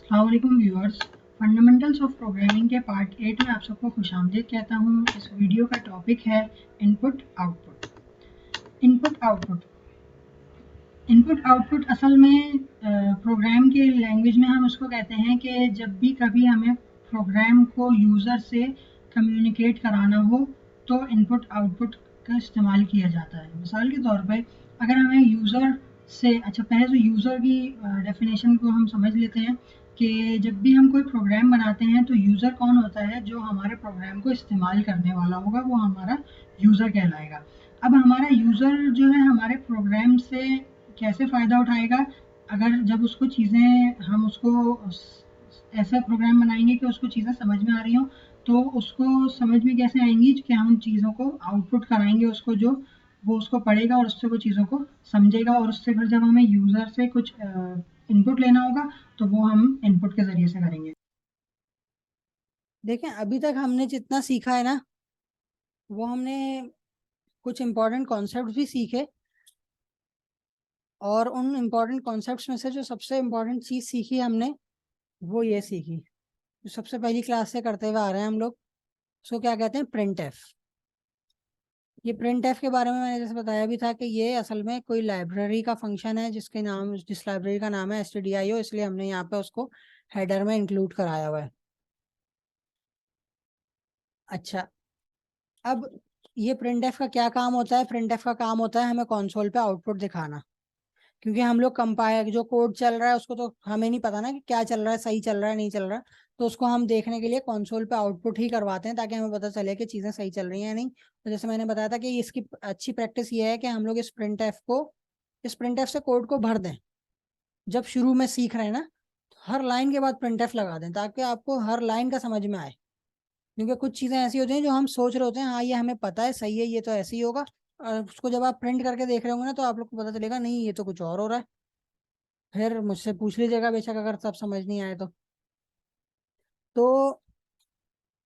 अस्सलामुअलैकुम viewers. Fundamentals of programming के part 8 में आप सबको खुशामदीद कहता हूँ। इस वीडियो का टॉपिक है input output. Input output input output असल में प्रोग्राम के लैंग्वेज में हम उसको कहते हैं कि जब भी कभी हमें प्रोग्राम को यूज़र से कम्युनिकेट कराना हो तो इनपुट आउटपुट का इस्तेमाल किया जाता है। मिसाल के तौर पे अगर हमें यूज़र से पहले तो यूज़र की डेफिनेशन को हम समझ लेते हैं कि जब भी हम कोई प्रोग्राम बनाते हैं तो यूज़र कौन होता है, जो हमारे प्रोग्राम को इस्तेमाल करने वाला होगा वो हमारा यूज़र कहलाएगा। अब हमारा यूज़र जो है हमारे प्रोग्राम से कैसे फ़ायदा उठाएगा, अगर जब उसको चीज़ें हम उसको ऐसा प्रोग्राम बनाएंगे कि उसको चीज़ें समझ में आ रही हों, तो उसको समझ में कैसे आएंगी कि हम चीज़ों को आउटपुट कराएंगे उसको, जो वो उसको पढ़ेगा और उससे वो चीज़ों को समझेगा, और उससे फिर जब हमें यूज़र से कुछ इनपुट लेना होगा तो वो हम इनपुट के ज़रिए से करेंगे। देखें, अभी तक हमने जितना सीखा है ना, वो हमने कुछ इम्पोर्टेंट कॉन्सेप्ट्स भी सीखे। और उन इम्पोर्टेंट कॉन्सेप्ट्स में से जो सबसे इम्पोर्टेंट चीज़ सीखी हमने, वो ये सीखी जो सबसे पहली क्लास से करते हुए आ रहे हैं हम लोग। उसको क्या कहते हैं? Print F. ये प्रिंट एफ के बारे में मैंने जैसे बताया भी था कि ये असल में कोई लाइब्रेरी का फंक्शन है जिस लाइब्रेरी का नाम है stdio, इसलिए हमने यहाँ पे उसको हेडर में इंक्लूड कराया हुआ है। अच्छा, अब ये प्रिंट एफ का क्या काम होता है? प्रिंट एफ का काम होता है हमें कंसोल पे आउटपुट दिखाना। क्योंकि हम लोग कंपाइल जो कोड चल रहा है उसको तो हमें नहीं पता ना कि क्या चल रहा है, सही चल रहा है नहीं चल रहा है। तो उसको हम देखने के लिए कंसोल पे आउटपुट ही करवाते हैं ताकि हमें पता चले कि चीज़ें सही चल रही हैं या नहीं। तो जैसे मैंने बताया था कि इसकी अच्छी प्रैक्टिस ये है कि हम लोग इस प्रिंट एफ से कोड को भर दें। जब शुरू में सीख रहे हैं ना, तो हर लाइन के बाद प्रिंट एफ लगा दें ताकि आपको हर लाइन का समझ में आए। क्योंकि कुछ चीज़ें ऐसी होती हैं जो हम सोच रहे होते हैं, हाँ ये हमें पता है, सही है, ये तो ऐसे ही होगा। और उसको जब आप प्रिंट करके देख रहे होंगे ना, तो आप लोग को पता चलेगा नहीं, ये तो कुछ और हो रहा है। फिर मुझसे पूछ लीजिएगा बेशक, अगर सब समझ नहीं आए तो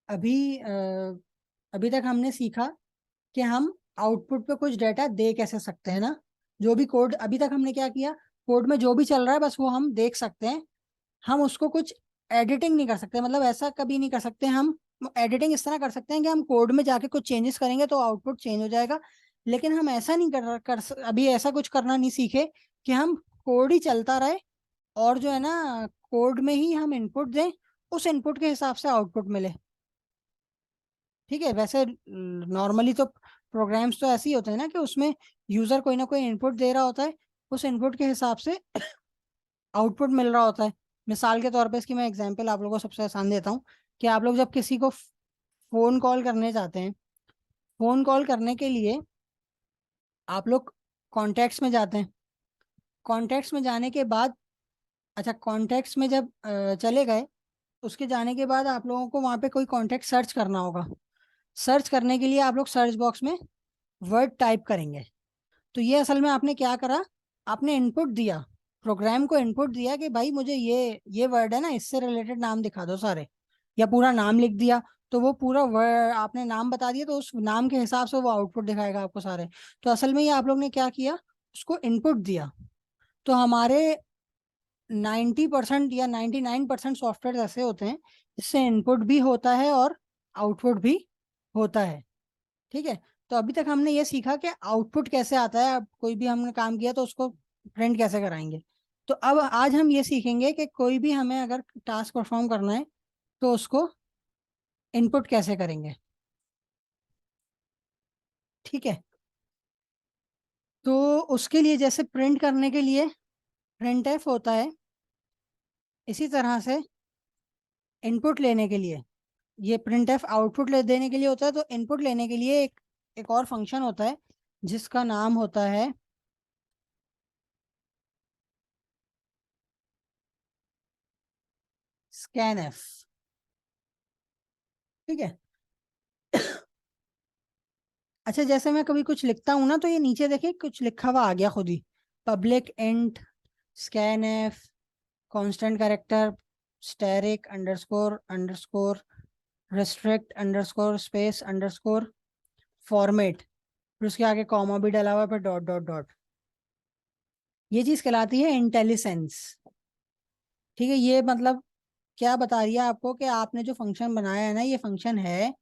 अभी अभी तक हमने सीखा कि हम आउटपुट पे कुछ डेटा दे कैसे सकते हैं ना। जो भी कोड अभी तक हमने क्या किया, कोड में जो भी चल रहा है बस वो हम देख सकते हैं। हम उसको कुछ एडिटिंग नहीं कर सकते, मतलब ऐसा कभी नहीं कर सकते हम। एडिटिंग इस तरह कर सकते हैं कि हम कोड में जाके कुछ चेंजेस करेंगे तो आउटपुट चेंज हो जाएगा। लेकिन हम ऐसा नहीं अभी ऐसा कुछ करना नहीं सीखे कि हम कोड ही चलता रहे और जो है ना, कोड में ही हम इनपुट दें, उस इनपुट के हिसाब से आउटपुट मिले। ठीक है, वैसे नॉर्मली तो प्रोग्राम्स तो ऐसे ही होते हैं ना कि उसमें यूजर कोई ना कोई इनपुट दे रहा होता है, उस इनपुट के हिसाब से आउटपुट मिल रहा होता है। मिसाल के तौर पे इसकी मैं एग्जांपल आप लोगों को सबसे आसान देता हूँ कि आप लोग जब किसी को फोन कॉल करने जाते हैं, फोन कॉल करने के लिए आप लोग कॉन्टेक्ट्स में जाते हैं। कॉन्टेक्ट्स में जाने के बाद, अच्छा, कॉन्टेक्ट्स में जब चले गए, उसके जाने के बाद आप लोगों को वहाँ पे कोई कॉन्टेक्ट सर्च करना होगा। सर्च करने के लिए आप लोग सर्च बॉक्स में वर्ड टाइप करेंगे। तो ये असल में आपने क्या करा, आपने इनपुट दिया, प्रोग्राम को इनपुट दिया कि भाई मुझे ये वर्ड है ना, इससे रिलेटेड नाम दिखा दो सारे, या पूरा नाम लिख दिया। तो वो पूरा वर्ड आपने नाम बता दिया, तो उस नाम के हिसाब से वो आउटपुट दिखाएगा आपको सारे। तो असल में ये आप लोग ने क्या किया, उसको इनपुट दिया। तो हमारे 90% या 99% सॉफ्टवेयर ऐसे होते हैं जिससे इनपुट भी होता है और आउटपुट भी होता है। ठीक है, तो अभी तक हमने ये सीखा कि आउटपुट कैसे आता है। अब कोई भी हमने काम किया तो उसको प्रिंट कैसे कराएंगे। तो अब आज हम ये सीखेंगे कि कोई भी हमें अगर टास्क परफॉर्म करना है तो उसको इनपुट कैसे करेंगे। ठीक है, तो उसके लिए जैसे प्रिंट करने के लिए प्रिंट एफ होता है, इसी तरह से इनपुट लेने के लिए ये प्रिंट एफ आउटपुट देने के लिए होता है। तो इनपुट लेने के लिए एक और फंक्शन होता है जिसका नाम होता है स्कैन एफ। ठीक है, अच्छा, जैसे मैं कभी कुछ लिखता हूं ना, तो ये नीचे देखिए कुछ लिखा हुआ आ गया खुद ही, public int scanf constant character asterisk underscore underscore restrict underscore space underscore format, फिर उसके आगे कॉमा भी डला हुआ है, फिर डॉट डॉट डॉट। ये चीज कहलाती है इंटेलिसेंस। ठीक है, ये मतलब क्या बता रही है आपको कि आपने जो फंक्शन बनाया है ना, ये फंक्शन है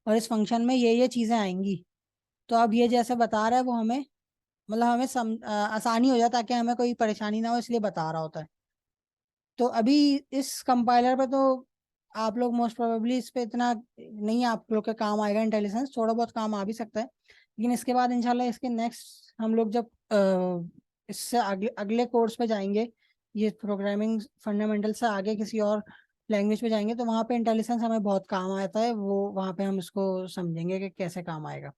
और इस फंक्शन में ये चीजें आएंगी। तो अब ये जैसे बता रहा है वो हमें, मतलब हमें आसानी हो जाए ताकि हमें कोई परेशानी ना हो, इसलिए बता रहा होता है। तो अभी इस कंपाइलर पे तो आप लोग मोस्ट प्रोबेबली इस पे इतना नहीं आप लोग के काम आएगा, इंटेलिजेंस थोड़ा बहुत काम आ भी सकता है, लेकिन इसके बाद इंशाल्लाह इसके नेक्स्ट हम लोग जब इससे अगले अगले कोर्स पे जाएंगे, ये प्रोग्रामिंग फंडामेंटल से आगे किसी और लैंग्वेज पे जाएंगे, तो वहाँ पे इंटेलिजेंस हमें बहुत काम आता है, वो वहाँ पे हम इसको समझेंगे कि कैसे काम आएगा।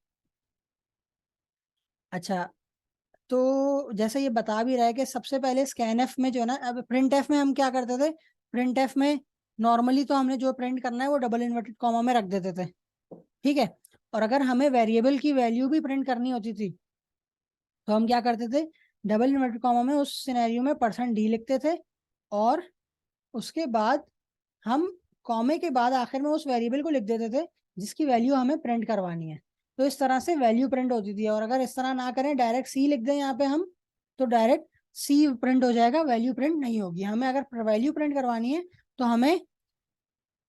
अच्छा, तो जैसे ये बता भी रहा है कि सबसे पहले स्कैनएफ में जो है ना, अब प्रिंट एफ में हम क्या करते थे, प्रिंट एफ में नॉर्मली तो हमने जो प्रिंट करना है वो डबल इन्वर्टेड कॉमा में रख देते थे, ठीक है। और अगर हमें वेरिएबल की वैल्यू भी प्रिंट करनी होती थी तो हम क्या करते थे, डबल इन्वर्टेड कॉमा में उस सिनेरियो में %d लिखते थे, और उसके बाद हम कॉमे के बाद आखिर में उस वेरिएबल को लिख देते थे जिसकी वैल्यू हमें प्रिंट करवानी है। तो इस तरह से वैल्यू प्रिंट होती थी। और अगर इस तरह ना करें, डायरेक्ट सी लिख दें यहाँ पे हम, तो डायरेक्ट सी प्रिंट हो जाएगा, वैल्यू प्रिंट नहीं होगी। हमें अगर वैल्यू प्रिंट करवानी है तो हमें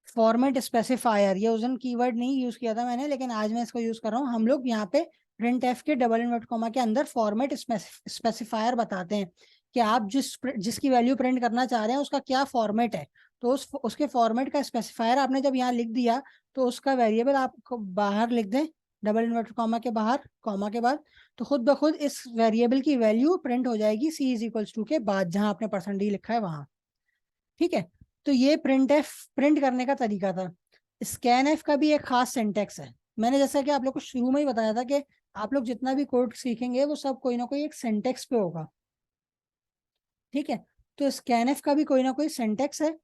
फॉर्मेट स्पेसिफायर, ये उस दिन कीवर्ड नहीं यूज किया था मैंने, लेकिन आज मैं इसको यूज कर रहा हूँ। हम लोग यहाँ पे प्रिंट एफ के डबल इन्वर्ट कॉमा के अंदर फॉर्मेट स्पेसिफायर बताते हैं कि आप जिसकी वैल्यू प्रिंट करना चाह रहे हैं उसका क्या फॉर्मेट है। तो उसके फॉर्मेट का स्पेसिफायर आपने जब यहाँ लिख दिया तो उसका वेरिएबल आप बाहर लिख दें, डबल इन्वर्ट कॉमा के बाहर, कॉमा के बाद, तो खुद ब खुद इस वेरिएबल की वैल्यू प्रिंट हो जाएगी सी इज इक्वल्स टू के बाद, जहां आपने %d लिखा है वहां, ठीक है। तो ये प्रिंट एफ प्रिंट करने का तरीका था। स्कैन एफ का भी एक खास सिंटेक्स है। मैंने जैसा कि आप लोग को शुरू में ही बताया था कि आप लोग जितना भी कोड सीखेंगे वो सब कोई ना कोई एक सिंटेक्स पे होगा, ठीक है। तो स्कैन एफ का भी कोई ना कोई सिंटेक्स है,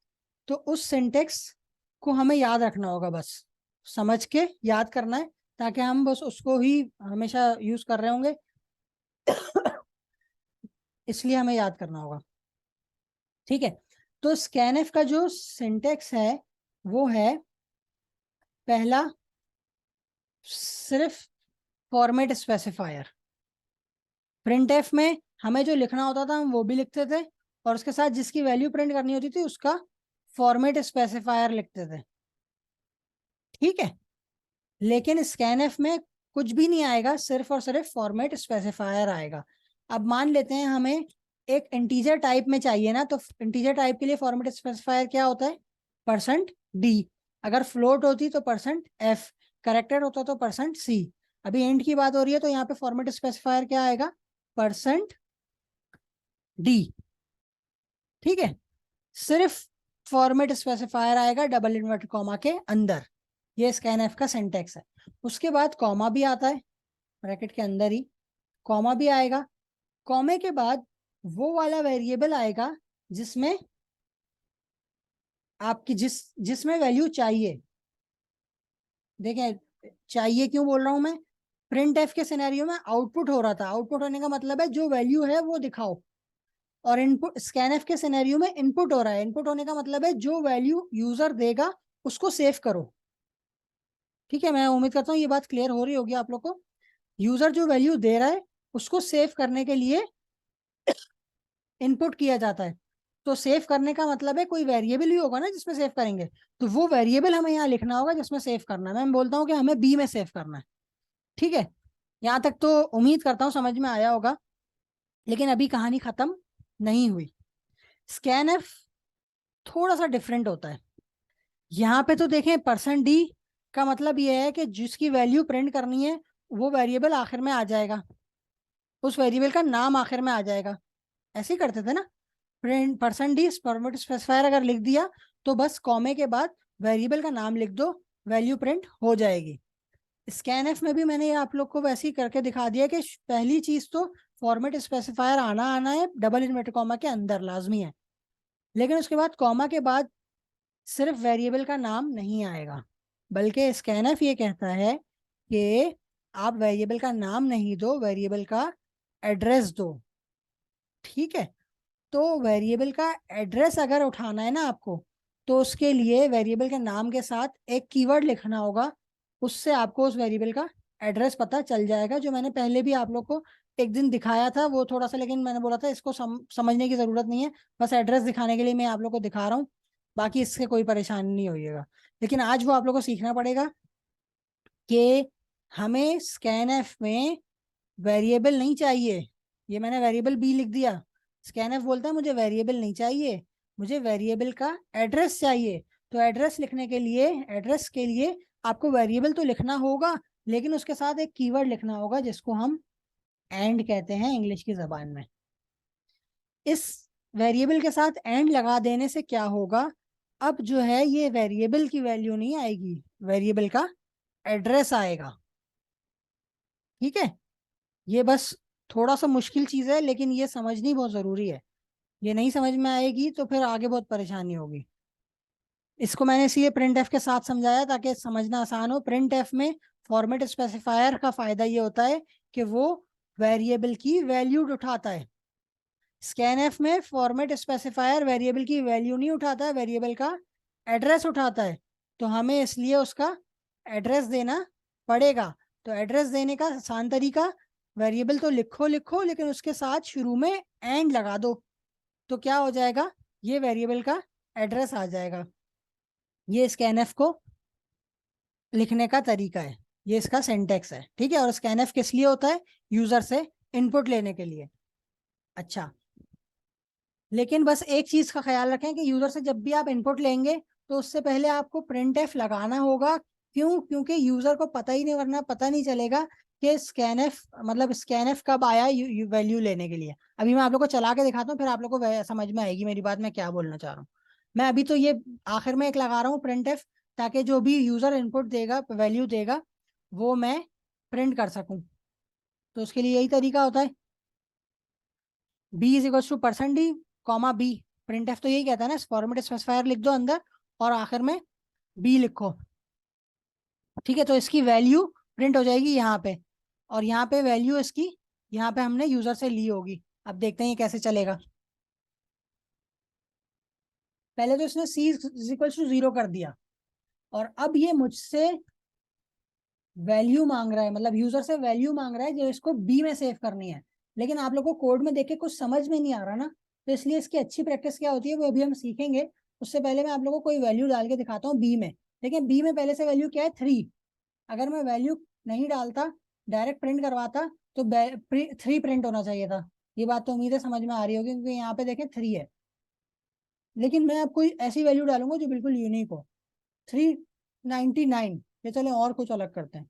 तो उस सिंटेक्स को हमें याद रखना होगा, बस समझ के याद करना है, ताकि हम बस उसको ही हमेशा यूज कर रहे होंगे इसलिए हमें याद करना होगा, ठीक है। तो स्कैनएफ का जो सिंटेक्स है वो है, पहला सिर्फ फॉर्मेट स्पेसिफायर। प्रिंट एफ में हमें जो लिखना होता था हम वो भी लिखते थे, और उसके साथ जिसकी वैल्यू प्रिंट करनी होती थी उसका फॉर्मेट स्पेसिफायर लिखते थे, ठीक है। लेकिन स्कैनएफ में कुछ भी नहीं आएगा, सिर्फ और सिर्फ फॉर्मेट स्पेसिफायर आएगा। अब मान लेते हैं हमें एक इंटीजर टाइप में चाहिए ना, तो इंटीजर टाइप के लिए फॉर्मेट स्पेसिफायर क्या होता है, %d। अगर फ्लोट होती तो %f, कैरेक्टर होता तो %c। अभी इंट की बात हो रही है तो यहाँ पे फॉर्मेट स्पेसिफायर क्या आएगा, %d, ठीक है। सिर्फ फॉर्मेट स्पेसिफायर आएगा डबल इन्वर्ट कॉमा के अंदर, ये स्कैनएफ का सिंटेक्स है। उसके बाद कॉमा भी आता है, ब्रैकेट के अंदर ही कॉमा भी आएगा। कॉमे के बाद वो वाला वेरिएबल आएगा जिसमें आपकी जिसमें वैल्यू चाहिए। देखें, चाहिए क्यों बोल रहा हूं मैं, प्रिंट एफ के सिनेरियो में आउटपुट हो रहा था, आउटपुट होने का मतलब है जो वैल्यू है वो दिखाओ, और इनपुट स्कैनएफ के सिनेरियो में इनपुट हो रहा है, इनपुट होने का मतलब है जो वैल्यू यूजर देगा उसको सेव करो, ठीक है। मैं उम्मीद करता हूँ ये बात क्लियर हो रही होगी आप लोग को। यूजर जो वैल्यू दे रहा है उसको सेव करने के लिए इनपुट किया जाता है। तो सेव करने का मतलब है कोई वेरिएबल ही होगा ना जिसमें सेव करेंगे, तो वो वेरिएबल हमें यहाँ लिखना होगा जिसमें सेव करना है। मैं बोलता हूँ कि हमें बी में सेव करना है, ठीक है। यहाँ तक तो उम्मीद करता हूँ समझ में आया होगा, लेकिन अभी कहानी खत्म नहीं हुई। स्कैनएफ थोड़ा सा डिफरेंट होता है। यहाँ पे तो देखें %d का मतलब ये है कि जिसकी वैल्यू प्रिंट करनी है वो वेरिएबल आखिर में आ जाएगा, उस वेरिएबल का नाम आखिर में आ जाएगा। ऐसे ही करते थे ना, प्रिंट %d फॉर्मेट स्पेसिफायर अगर लिख दिया तो बस कॉमे के बाद वेरिएबल का नाम लिख दो, वैल्यू प्रिंट हो जाएगी। स्कैनएफ में भी मैंने ये आप लोग को वैसे ही करके दिखा दिया कि पहली चीज तो फॉर्मेट स्पेसिफायर आना आना है डबल इन्वर्टेड कॉमा के अंदर, लाजमी है। लेकिन उसके बाद कॉमा के बाद सिर्फ वेरिएबल का नाम नहीं आएगा, बल्कि स्कैनएफ ये कहता है कि आप वेरिएबल का नाम नहीं दो, वेरिएबल का एड्रेस दो, ठीक है। तो वेरिएबल का एड्रेस अगर उठाना है ना आपको, तो उसके लिए वेरिएबल के नाम के साथ एक कीवर्ड लिखना होगा, उससे आपको उस वेरिएबल का एड्रेस पता चल जाएगा, जो मैंने पहले भी आप लोग को एक दिन दिखाया था वो थोड़ा सा, लेकिन मैंने बोला था इसको समझने की जरूरत नहीं है, बस एड्रेस दिखाने के लिए मैं आप लोग को दिखा रहा हूँ। बाकी इससे कोई परेशानी नहीं होइएगा। लेकिन आज वो आप लोगों को सीखना पड़ेगा कि हमें स्कैनएफ में वेरिएबल नहीं चाहिए। ये मैंने वेरिएबल बी लिख दिया, स्कैनएफ बोलता है मुझे वेरिएबल नहीं चाहिए, मुझे वेरिएबल का एड्रेस चाहिए। तो एड्रेस लिखने के लिए, एड्रेस के लिए आपको वेरिएबल तो लिखना होगा, लेकिन उसके साथ एक कीवर्ड लिखना होगा जिसको हम एंड कहते हैं इंग्लिश की जबान में। इस वेरिएबल के साथ एंड लगा देने से क्या होगा, अब जो है ये वेरिएबल की वैल्यू नहीं आएगी, वेरिएबल का एड्रेस आएगा। ठीक है, ये बस थोड़ा सा मुश्किल चीज है, लेकिन ये समझनी बहुत जरूरी है। ये नहीं समझ में आएगी तो फिर आगे बहुत परेशानी होगी। इसको मैंने इसलिए प्रिंट एफ के साथ समझाया ताकि समझना आसान हो। प्रिंट एफ में फॉर्मेट स्पेसिफायर का फायदा ये होता है कि वो वेरिएबल की वैल्यू उठाता है। स्कैनएफ में फॉर्मेट स्पेसिफायर वेरिएबल की वैल्यू नहीं उठाता है, वेरिएबल का एड्रेस उठाता है। तो हमें इसलिए उसका एड्रेस देना पड़ेगा। तो एड्रेस देने का आसान तरीका, वेरिएबल तो लिखो लिखो, लेकिन उसके साथ शुरू में एंड लगा दो। तो क्या हो जाएगा, ये वेरिएबल का एड्रेस आ जाएगा। ये स्कैनएफ को लिखने का तरीका है, ये इसका सिंटेक्स है। ठीक है, और स्कैनएफ किस लिए होता है, यूजर से इनपुट लेने के लिए। अच्छा, लेकिन बस एक चीज का ख्याल रखें कि यूजर से जब भी आप इनपुट लेंगे तो उससे पहले आपको प्रिंट एफ लगाना होगा। क्यों? क्योंकि यूजर को पता ही नहीं, वरना पता नहीं चलेगा कि स्कैनएफ मतलब स्कैनएफ कब आया वैल्यू लेने के लिए। अभी मैं आप लोग को चला के दिखाता हूँ, फिर आप लोग को समझ में आएगी मेरी बात, मैं क्या बोलना चाह रहा हूँ। मैं अभी तो ये आखिर में एक लगा रहा हूँ प्रिंट एफ, ताकि जो भी यूजर इनपुट देगा, वैल्यू देगा, वो मैं प्रिंट कर सकूं। तो उसके लिए यही तरीका होता है, B is equal to percent D comma B. Printf तो यही कहता है ना, फॉर्मेट स्पेसिफायर लिख दो अंदर और आखिर में बी लिखो। ठीक है, तो इसकी वैल्यू प्रिंट हो जाएगी यहाँ पे, और यहाँ पे वैल्यू इसकी यहाँ पे हमने यूजर से ली होगी। अब देखते हैं ये कैसे चलेगा। पहले तो इसने सी इज इक्वल टू 0 कर दिया, और अब ये मुझसे वैल्यू मांग रहा है, मतलब यूजर से वैल्यू मांग रहा है जो इसको बी में सेव करनी है। लेकिन आप लोगों को कोड में देख के कुछ समझ में नहीं आ रहा ना, तो इसलिए इसकी अच्छी प्रैक्टिस क्या होती है वो अभी हम सीखेंगे। उससे पहले मैं आप लोगों को कोई वैल्यू डाल के दिखाता हूँ बी में। देखिए बी में पहले से वैल्यू क्या है, 3। अगर मैं वैल्यू नहीं डालता, डायरेक्ट प्रिंट करवाता, तो 3 प्रिंट होना चाहिए था। ये बात तो उम्मीद है समझ में आ रही होगी, क्योंकि यहाँ पे देखें 3 है। लेकिन मैं आपको ऐसी वैल्यू डालूंगा जो बिल्कुल यूनिक हो, 399। ये चले और कुछ अलग करते हैं,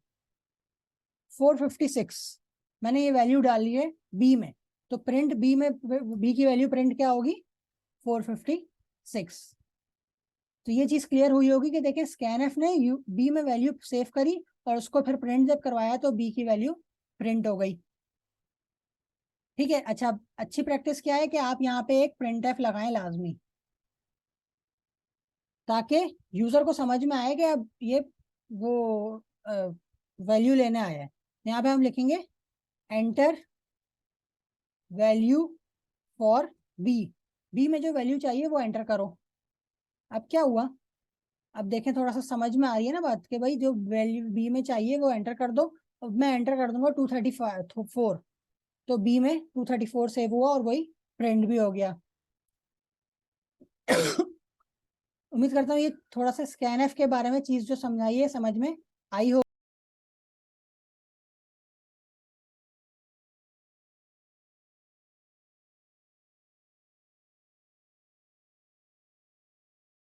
456। मैंने ये वैल्यू डाली है बी में, तो प्रिंट बी में, बी की वैल्यू प्रिंट क्या होगी, 456। तो ये चीज क्लियर हुई होगी कि देखिए स्कैनएफ ने बी में वैल्यू सेव करी, और उसको फिर प्रिंट जब करवाया तो बी की वैल्यू प्रिंट हो गई। ठीक है, अच्छा, अच्छी प्रैक्टिस क्या है कि आप यहाँ पे एक प्रिंट एफ लगाएं लाजमी, ताकि यूजर को समझ में आए कि अब ये वो वैल्यू लेने आया है। यहाँ पे हम लिखेंगे enter value for B, B में जो वैल्यू चाहिए वो एंटर करो। अब क्या हुआ, अब देखें थोड़ा सा समझ में आ रही है ना बात, कि भाई जो वैल्यू बी में चाहिए वो एंटर कर दो। अब मैं एंटर कर दूंगा 234, तो बी में 234 सेव हुआ और वही प्रिंट भी हो गया। उम्मीद करता हूँ ये थोड़ा सा स्कैनएफ के बारे में चीज जो समझाई है समझ में आई हो।